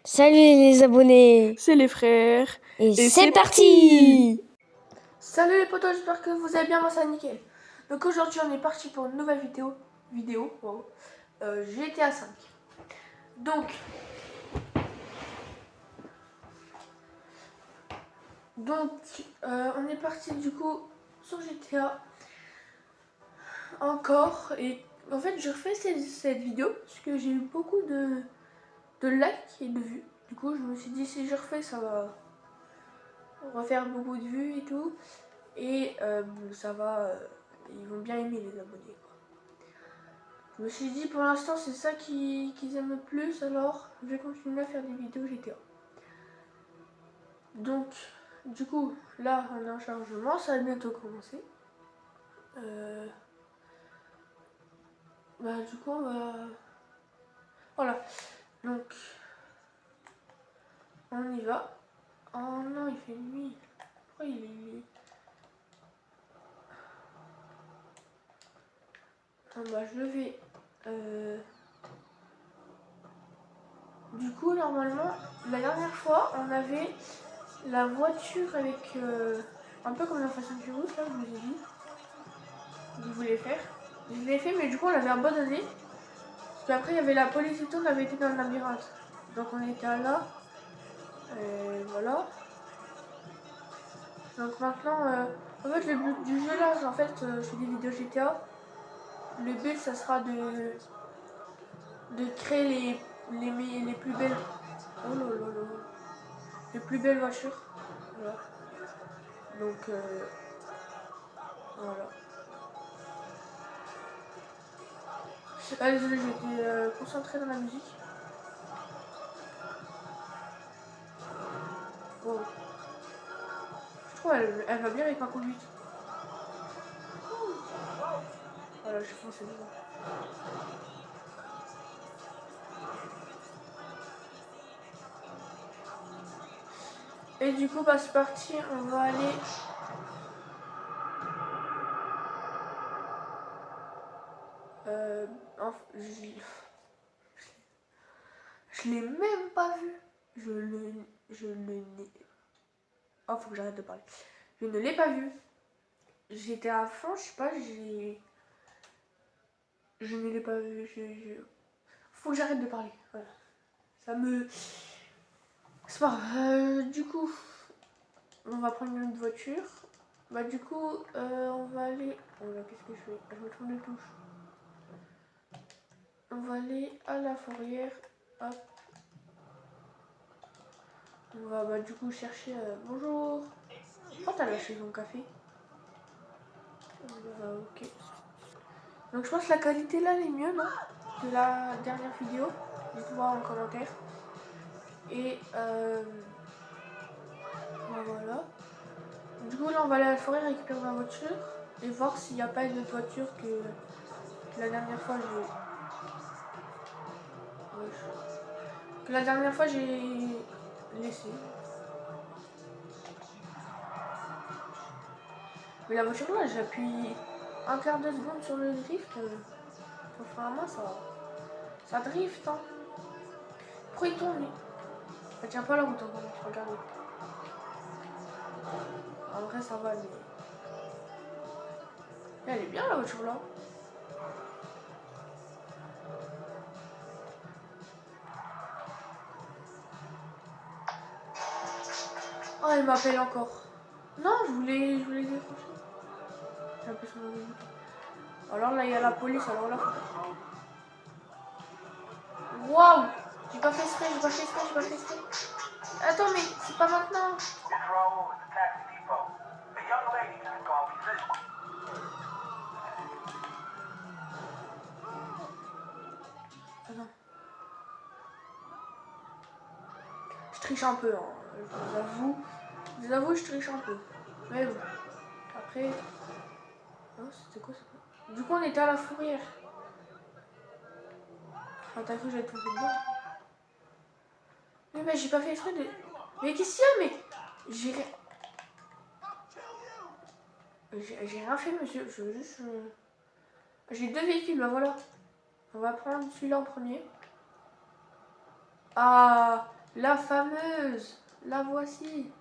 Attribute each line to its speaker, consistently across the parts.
Speaker 1: Salut les abonnés.
Speaker 2: C'est les frères.
Speaker 1: Et c'est parti.
Speaker 2: Salut les potos, j'espère que vous allez bien, moi ça nickel. Donc aujourd'hui on est parti pour une nouvelle vidéo wow. GTA 5. Donc on est parti du coup sur GTA encore. Et en fait je refais cette vidéo parce que j'ai eu beaucoup de likes et de vues. Du coup je me suis dit si je refais ça va refaire beaucoup de vues et tout. Et ça va, ils vont bien aimer les abonnés quoi. Je me suis dit pour l'instant c'est ça qu'ils aiment le plus, alors je vais continuer à faire des vidéos GTA. Donc du coup là on est en chargement, ça va bientôt commencer. Du coup on va... Voilà, donc on y va. Oh non, il fait nuit. Pourquoi il est nuit? Je vais... Du coup normalement la dernière fois on avait la voiture avec un peu comme la façon de route, là je vous ai dit je voulais faire. Je l'ai fait mais du coup on l'avait abandonné. Parce qu'après il y avait la police et tout, on avait été dans le labyrinthe. Donc on était là. Et voilà. Donc maintenant, en fait le but du jeu là, en fait je fais des vidéos GTA. Le but ça sera de créer les plus belles. Oh là là là. Les plus belles voitures. Voilà. Donc voilà. Ah désolé, j'étais concentrée dans la musique. Wow. Je trouve elle va bien avec ma conduite. Voilà, j'ai foncé dedans. Et du coup, c'est parti, on va aller... Je l'ai même pas vu. Je le n'ai... Oh, faut que j'arrête de parler. Je ne l'ai pas vu. J'étais à fond, je sais pas, je ne l'ai pas vu. Faut que j'arrête de parler. Voilà. Ça me... C'est pas grave. Du coup, on va prendre une autre voiture. Du coup, on va aller... Oh là, qu'est-ce que je fais? Je me trompe de touche. On va aller à la fourrière. Hop. On va du coup chercher... Bonjour. Oh, t'as lâché ton café. Ok. Donc je pense que la qualité là elle est mieux, non? Que la dernière vidéo. Dites-moi en commentaire. Et voilà. Du coup là on va aller à la forêt récupérer ma voiture. Et voir s'il n'y a pas une autre voiture que la dernière fois j'ai... Que la dernière fois j'ai laissé. Mais la voiture là j'appuie un quart de seconde sur le drift. Enfin, ça drift hein. Pourquoi il tourne lui? Elle tient pas la route encore, regardez. En vrai ça va mais... Elle est bien la voiture là. Oh elle m'appelle encore. Non je voulais décrocher. J'ai appuyé sur le bouton. Alors là il y a la police, alors là waouh. J'ai pas fait exprès. Attends mais c'est pas maintenant. Attends. Je triche un peu, hein. Je vous avoue, je triche un peu. Mais bon. Après... Oh, c'était quoi ça? Du coup, on était à la fourrière. Ah, t'as cru que j'allais tomber dedans? Mais j'ai pas fait exprès de... Mais qu'est-ce qu'il y a? Mais... J'ai rien fait, monsieur. Je veux juste... J'ai deux véhicules, voilà. On va prendre celui-là en premier. Ah... La fameuse. La voici.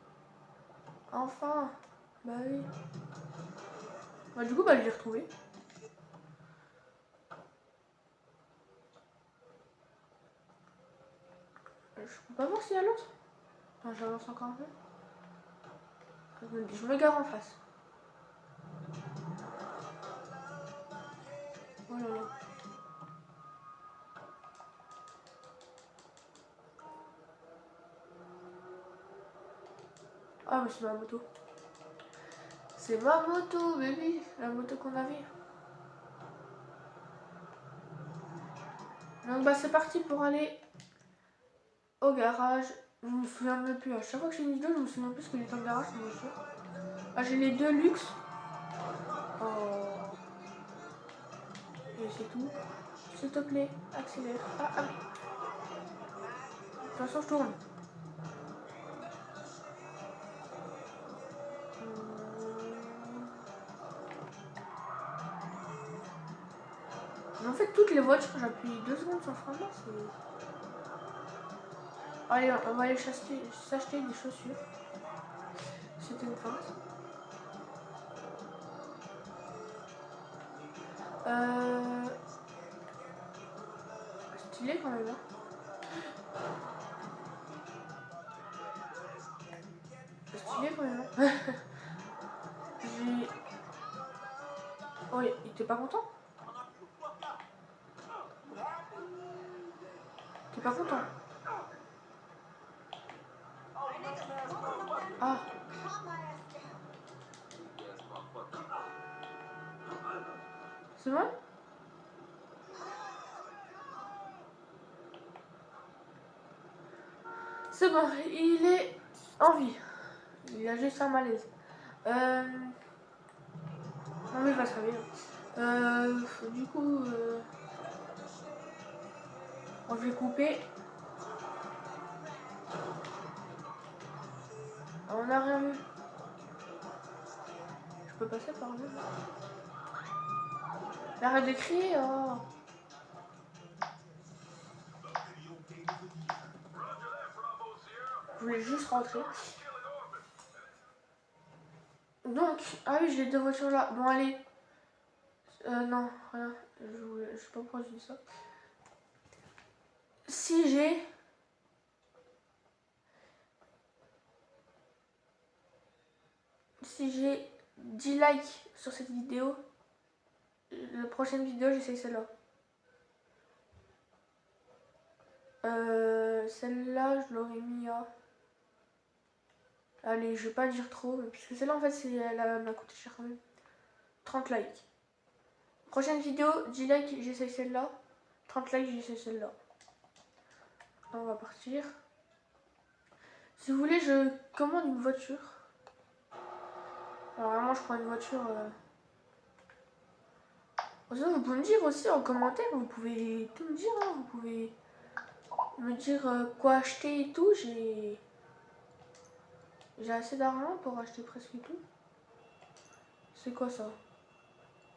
Speaker 2: Enfin. Bah oui. Bah du coup, bah je l'ai retrouvée. Je peux pas voir s'il y a l'autre. Enfin, j'avance encore un peu. Je me gare en face. Oh là là. Ah mais c'est ma moto. C'est ma moto, baby. La moto qu'on avait. Donc bah c'est parti pour aller au garage. Je me souviens même plus. À chaque fois que j'ai une vidéo, je me souviens plus ce que j'ai dans le garage. Ah, j'ai les deux luxe. Oh. Et c'est tout. S'il te plaît, accélère. Ah mais. De toute façon, je tourne. Mais en fait, toutes les voitures, j'appuie 2 secondes sur le frein. C'est. Allez, on va aller s'acheter des chaussures. C'était une feinte. Stylé quand même. Hein. Stylé quand même. Hein. J'ai. Oh, il était pas content? T'es pas content? Ah. C'est bon? C'est bon, il est en vie. Il a juste un malaise. Non mais il va se réveiller. Du coup, on va couper. On n'a rien vu. Je peux passer par là. Arrête de crier. Oh. Je voulais juste rentrer. Donc, ah oui, j'ai 2 voitures là. Bon, allez. Non, rien. Je sais pas pourquoi je dis ça. Si j'ai... Si j'ai 10 likes sur cette vidéo, la prochaine vidéo, j'essaye celle-là. Celle-là, je l'aurais mis à... Allez, je vais pas dire trop, puisque celle-là, en fait, elle m'a coûté cher quand même. 30 likes. Prochaine vidéo, 10 likes, j'essaye celle-là. 30 likes, j'essaye celle-là. On va partir. Si vous voulez, je commande une voiture. Alors vraiment, je prends une voiture... Sinon, vous pouvez me dire aussi en commentaire, vous pouvez tout me dire, hein, vous pouvez me dire quoi acheter et tout. J'ai assez d'argent pour acheter presque tout. C'est quoi ça?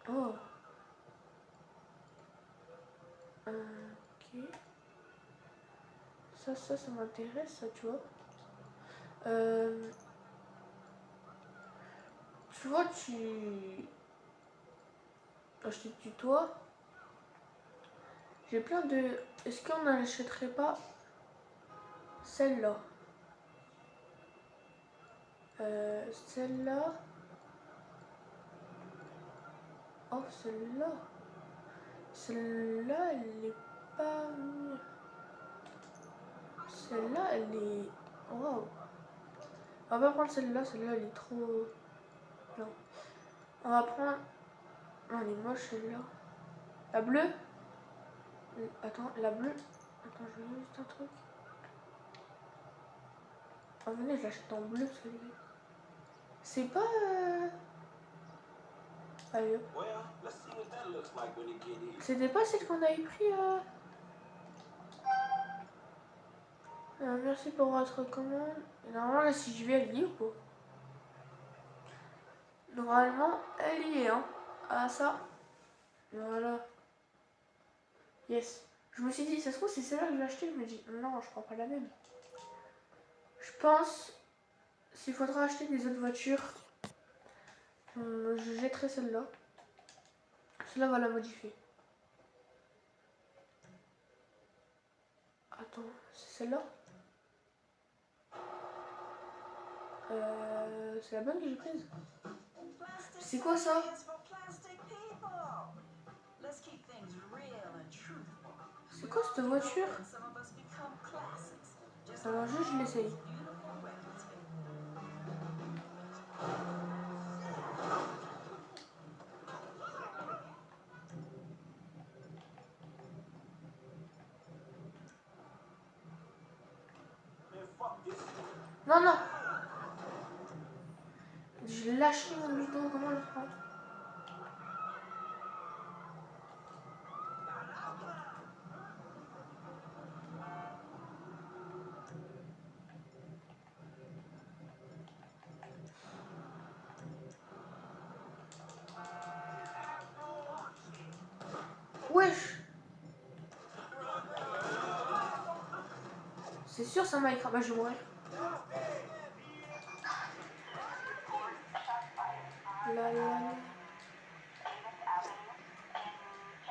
Speaker 2: Oh. Ok. Ça m'intéresse, ça, tu vois. Tu vois, je te tutoie. J'ai plein de... Est-ce qu'on n'achèterait pas celle-là? Celle-là. Oh, celle-là. Celle-là, elle est pas mieux. Celle-là, elle est... Waouh. On va pas prendre celle-là, celle-là, elle est trop... Non. On va prendre... Non, elle est moche, celle-là. La bleue. Attends, la bleue. Attends, je veux juste un truc. Ah, venez, je l'achète en bleu, celui-là. C'est pas... Allez, hop. C'était pas celle qu'on avait pris merci pour votre commande. Et normalement, là, si je vais, elle y est ou pas? Normalement, elle y est, hein. Ah, ça. Voilà. Yes. Je me suis dit, ça se trouve, c'est celle-là que je vais acheter. Je me dis, non, je prends pas la même. pense, s'il faudra acheter des autres voitures, je jetterai celle-là. Celle-là, on va la modifier. Attends, c'est celle-là? C'est la bonne que j'ai prise. C'est quoi ça? C'est quoi cette voiture? Alors juste je l'essaye. Non, non. J'ai lâché mon bidon, comment le prendre? Wesh. C'est sûr ça m'a écrasé. Bah je vais mourir. Là, là, là.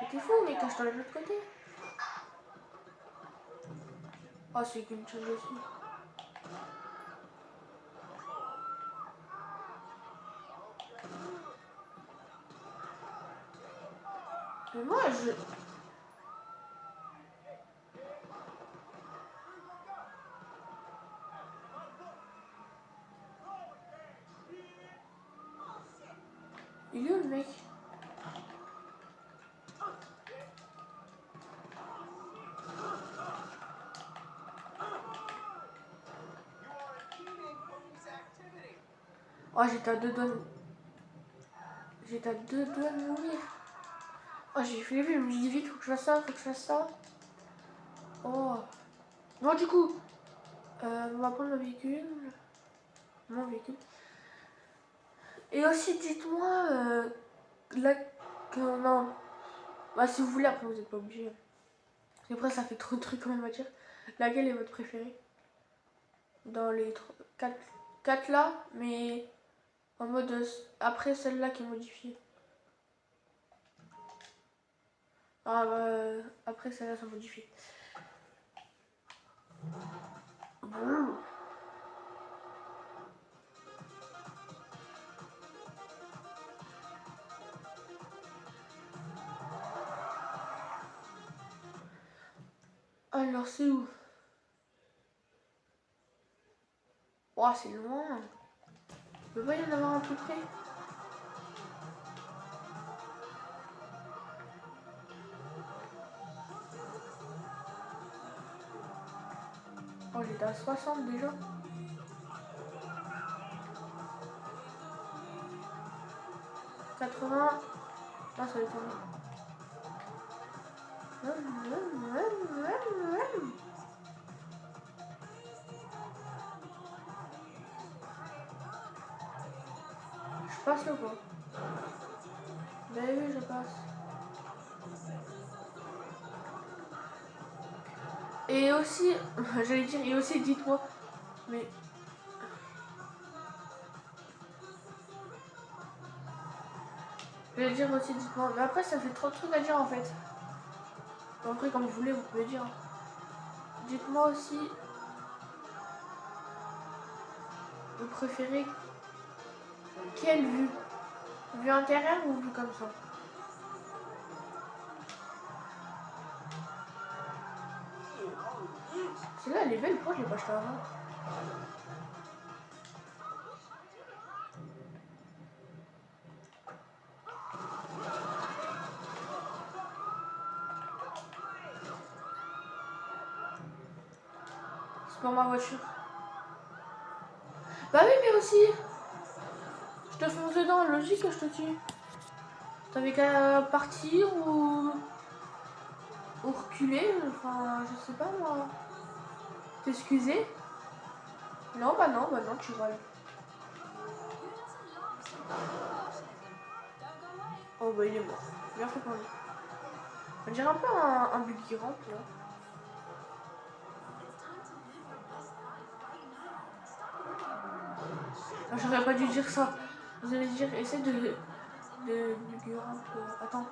Speaker 2: Mais t'es fou, mais cache-toi de l'autre côté. Oh, c'est qu'une chose aussi. Mais moi, je... Il est où le mec? Oh, j'étais à deux doigts de... J'étais à deux doigts de mourir. Oh, j'ai fait les vues, je me dis vite, faut que je fasse ça, faut que je fasse ça. Oh. Bon, du coup, on va prendre le véhicule. Mon véhicule. Et aussi, dites-moi, là, que non. Bah, si vous voulez, après, vous n'êtes pas obligé. Parce qu'après, ça fait trop de trucs quand même à dire. Laquelle est votre préférée? Dans les 4 là, mais en mode après celle-là qui est modifiée. Ah, après celle-là, c'est modifié. Bon. Alors, c'est où? Oh, c'est loin. Il peut pas y en avoir un peu près. Oh, j'étais à 60 déjà. 80. Ah, ça va tomber. Je passe le quoi? Ben oui, je passe. Et aussi, j'allais dire, et aussi, dites-moi, mais... J'allais dire aussi, dites-moi, mais après, ça fait trop de trucs à dire en fait. Bon, après, comme vous voulez, vous pouvez dire. Dites-moi aussi, vous préférez quelle vue? Vue intérieure ou vue comme ça? Celle-là, elle est belle, pourquoi je l'ai pas achetée avant? C'est pour ma voiture. Bah oui, mais aussi, je te fonce dedans, logique que je te tue. T'avais qu'à partir ou reculer, enfin, je sais pas moi. T'excuser? Non, bah non, tu râles. Oh bah il est mort. Bien fait pour lui. On dirait un peu un buggy ramp là. J'aurais pas dû dire ça. Vous allez dire, essaie de gueuler un peu. Attends.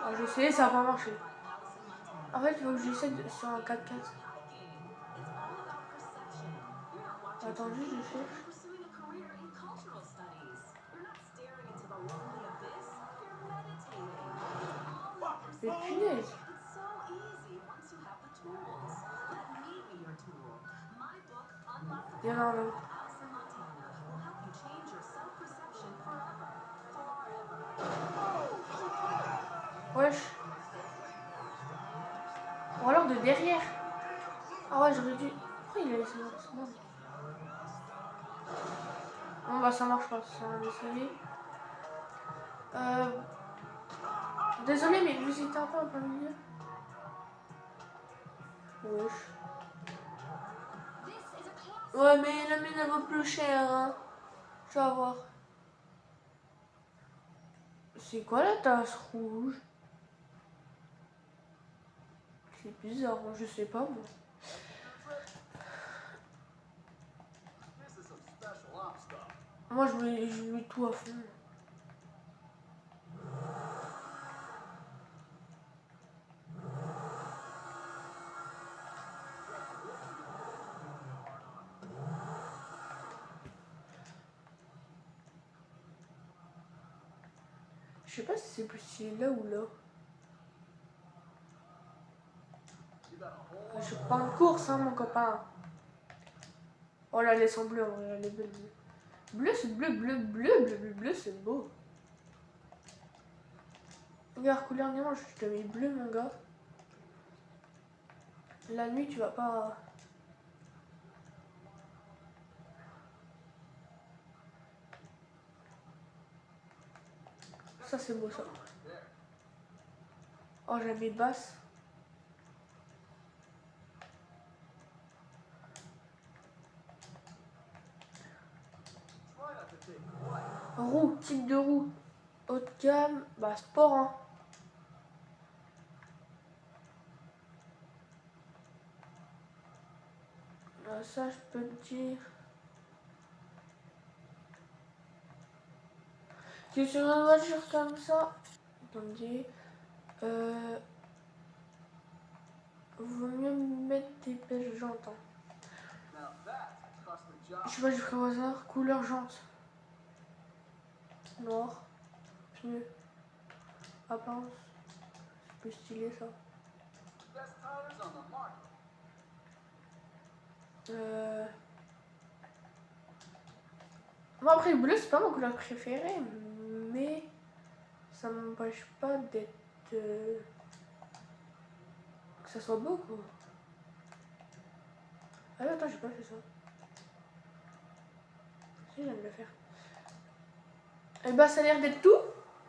Speaker 2: Ah, j'ai essayé, ça a pas marché. En fait, il faut que j'essaie sur un 4-4. Attends, juste, je cherche. Mais punaise. Il y en a un autre. Wesh. Ou alors de derrière. Ah ouais, j'aurais dû. Pourquoi il a laissé ça? Bon bah ça marche pas, ça va essayer. Désolé, mais vous étiez un peu en plein milieu. Wesh. Ouais, mais la mienne elle vaut plus cher, hein. Tu vas voir. C'est quoi la tasse rouge? C'est bizarre, hein, je sais pas moi. Moi je mets tout à fond. Je sais pas si c'est plus stylé là ou là. Je suis pas en course, hein, mon copain. Oh là, elle est en bleu, elle est belle. Bleu, c'est bleu, c'est beau. Regarde, couleur diamant, je te mets bleu, mon gars. La nuit, tu vas pas. Ça, c'est beau, ça. Oh, j'avais basse. Roue, type de roue. Haut de gamme, bah sport, hein. Ça, je peux te dire. Que sur une voiture comme ça, attendez, vaut mieux mettre des belles jantes. Hein. Je sais pas, je ferai au hasard. Couleur jante. Noir. Pneu. Apparence. C'est plus stylé ça. Bon, après, le bleu, c'est pas ma couleur préférée, mais ça m'empêche pas d'être. Que ça soit beau, quoi. Ah, attends, j'ai pas fait ça. Si, j'aime le faire. Et bah, ça a l'air d'être tout.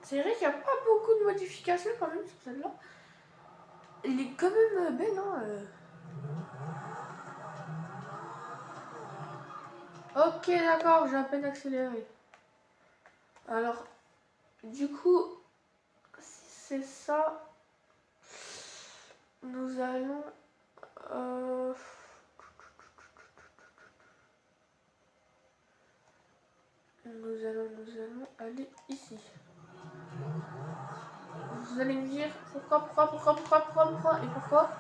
Speaker 2: C'est vrai qu'il n'y a pas beaucoup de modifications quand même sur celle-là. Elle est quand même belle, hein. Ok, d'accord, j'ai à peine accéléré. Alors, du coup, si c'est ça, nous allons... Nous allons aller ici. Vous allez me dire pourquoi et pourquoi.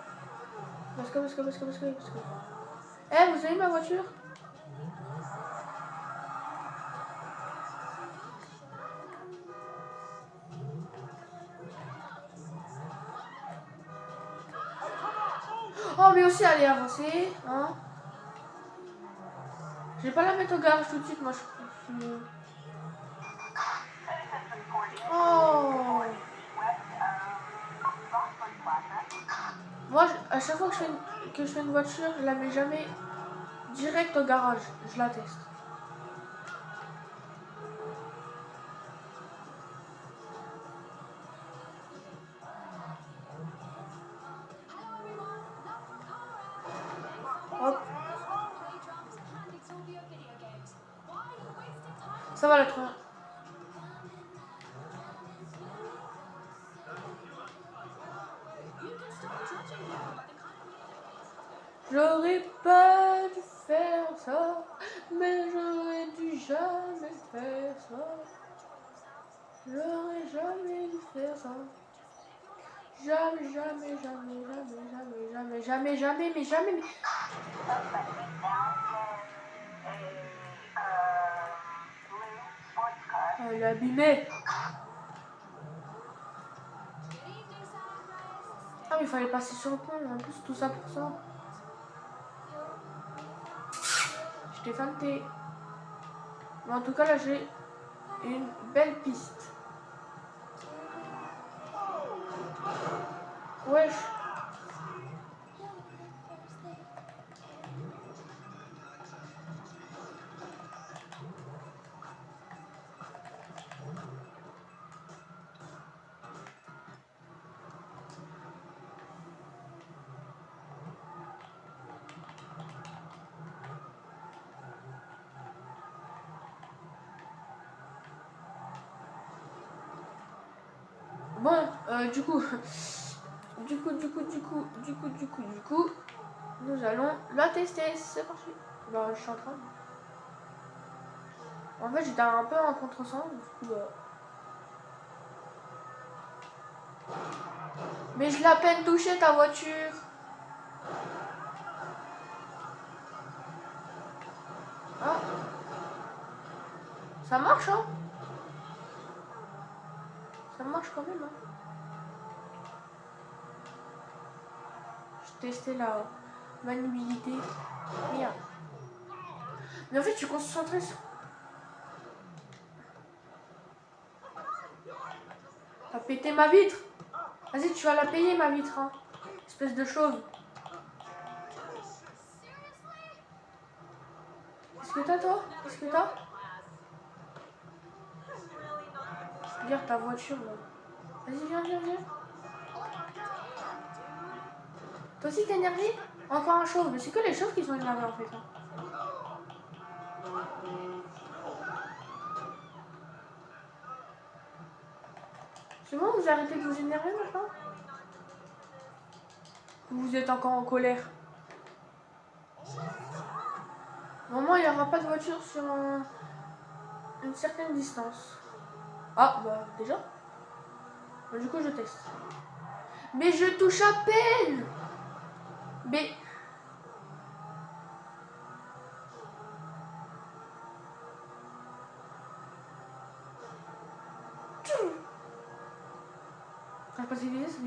Speaker 2: Parce que. Eh, vous avez ma voiture? Oh, mais aussi, allez, avancer, hein. Je vais pas la mettre au garage tout de suite, moi, je... Oh. Moi, à chaque fois que je fais une voiture, je la mets jamais direct au garage. Je la teste. Hop. Ça va la trouver. J'aurais pas dû faire ça, mais j'aurais dû jamais faire ça. J'aurais jamais dû faire ça. Jamais, jamais, jamais, jamais, jamais, jamais, jamais, jamais, mais jamais, mais... Oh, il est abîmé. Ah, mais il fallait passer sur le pont, en plus, tout ça pour ça. Je t'ai feinté. Mais en tout cas, là, j'ai une belle piste. Wesh. Bon, du coup, nous allons la tester. C'est parti. Bah, je suis en train. En fait, j'étais un peu en contresens. Du coup, mais je l'ai à peine touché ta voiture. Ah. Ça marche, hein? Ça marche quand même, hein? Je testais la maniabilité. Merde. Mais en fait, je suis concentrée sur... T'as pété ma vitre. Vas-y, tu vas la payer, ma vitre, hein. Espèce de chauve. Qu'est-ce que t'as, toi? Qu'est-ce que t'as? Regarde ta voiture, là. Vas-y, viens, viens, viens. Toi aussi, t'es énervé? Encore un chauve. Mais c'est que les chauves qui sont énervés, en fait. Hein. C'est bon, vous arrêtez de vous énerver, maintenant? Vous êtes encore en colère. Normalement, il n'y aura pas de voiture sur une certaine distance. Ah, bah, déjà. Bah, du coup, je teste. Mais je touche à peine. Mais... Quand je passe les vitesses, ça fait...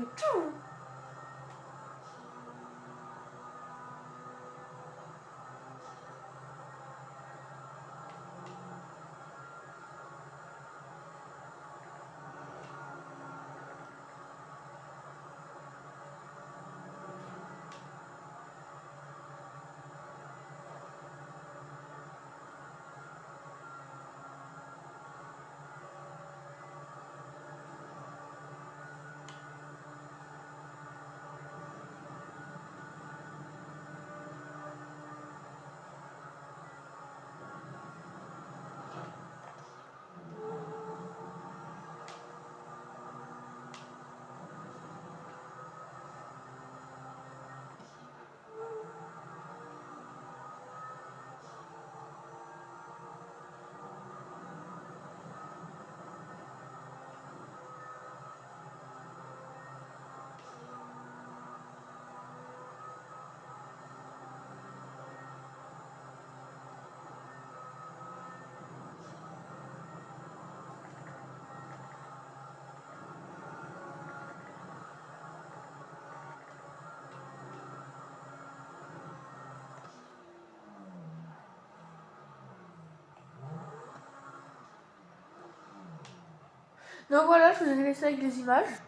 Speaker 2: Donc voilà, je vous ai laissé avec les images.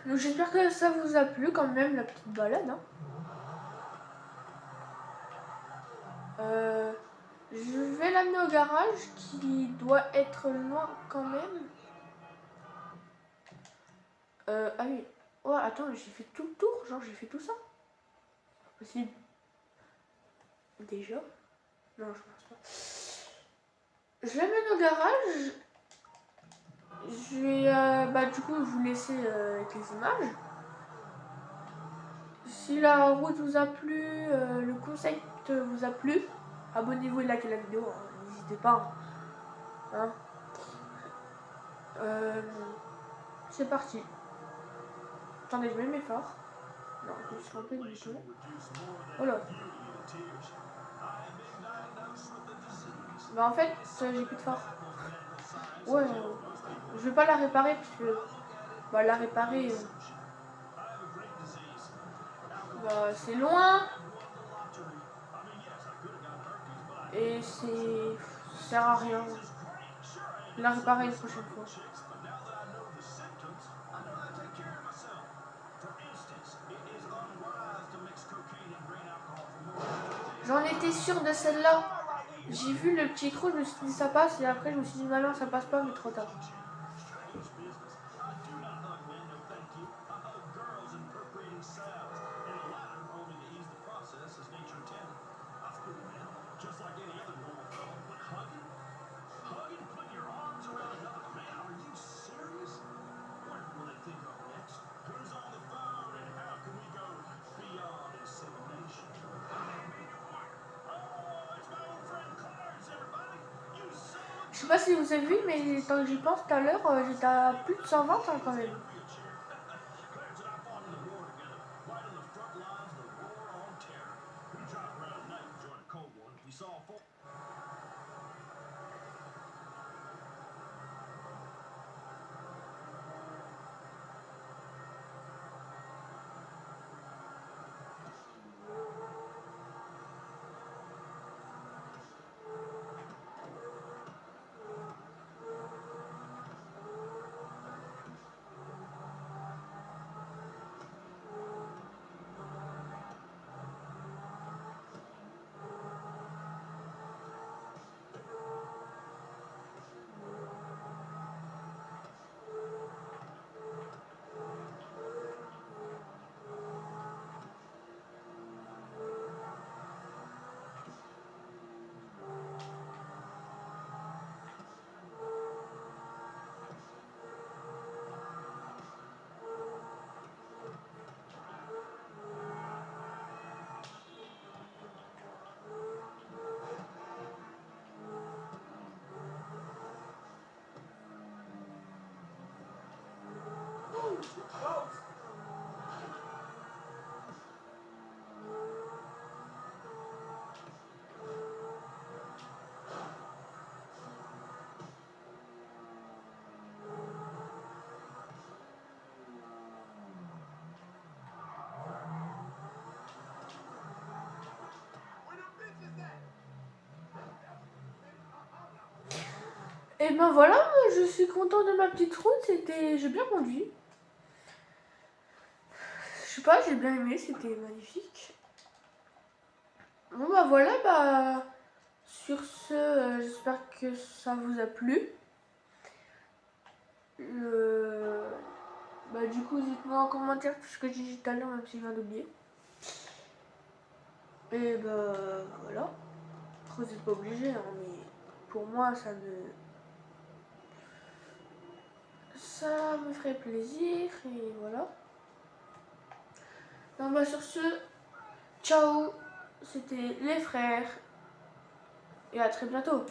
Speaker 2: Donc j'espère que ça vous a plu quand même, la petite balade. Hein. Je vais l'amener au garage qui doit être loin quand même. Ah oui. Oh, attends, j'ai fait tout le tour. Genre, j'ai fait tout ça. Pas possible. Déjà? Non, je pense pas. Je l'amène au garage. Je vais, du coup, vous laisser avec les images. Si la route vous a plu, le concept vous a plu, abonnez-vous et likez la vidéo, hein, n'hésitez pas. Hein. C'est parti. Attendez, je mets fort. Non, je me suis trompé du tout. Oh là. Bah en fait, j'ai plus de phare. Ouais, je vais pas la réparer parce que bah la réparer, bah c'est loin et ça sert à rien. La réparer une prochaine fois. J'en étais sûre de celle-là. J'ai vu le petit trou, je me suis dit ça passe et après je me suis dit bah non ça passe pas mais trop tard. Je sais pas si vous avez vu, mais tant que j'y pense tout à l'heure, j'étais à plus de 120 hein, quand même. Et ben voilà, je suis content de ma petite route, j'ai bien conduit. Je sais pas, j'ai bien aimé, c'était magnifique. Bon bah voilà, bah sur ce, j'espère que ça vous a plu. Bah du coup, dites-moi en commentaire tout ce que j'ai dit tout à l'heure, même si je viens d'oublier. Et bah voilà. Après, vous n'êtes pas obligé, hein, mais pour moi, ça me ferait plaisir et voilà. Donc bah sur ce, ciao, c'était les frères et à très bientôt.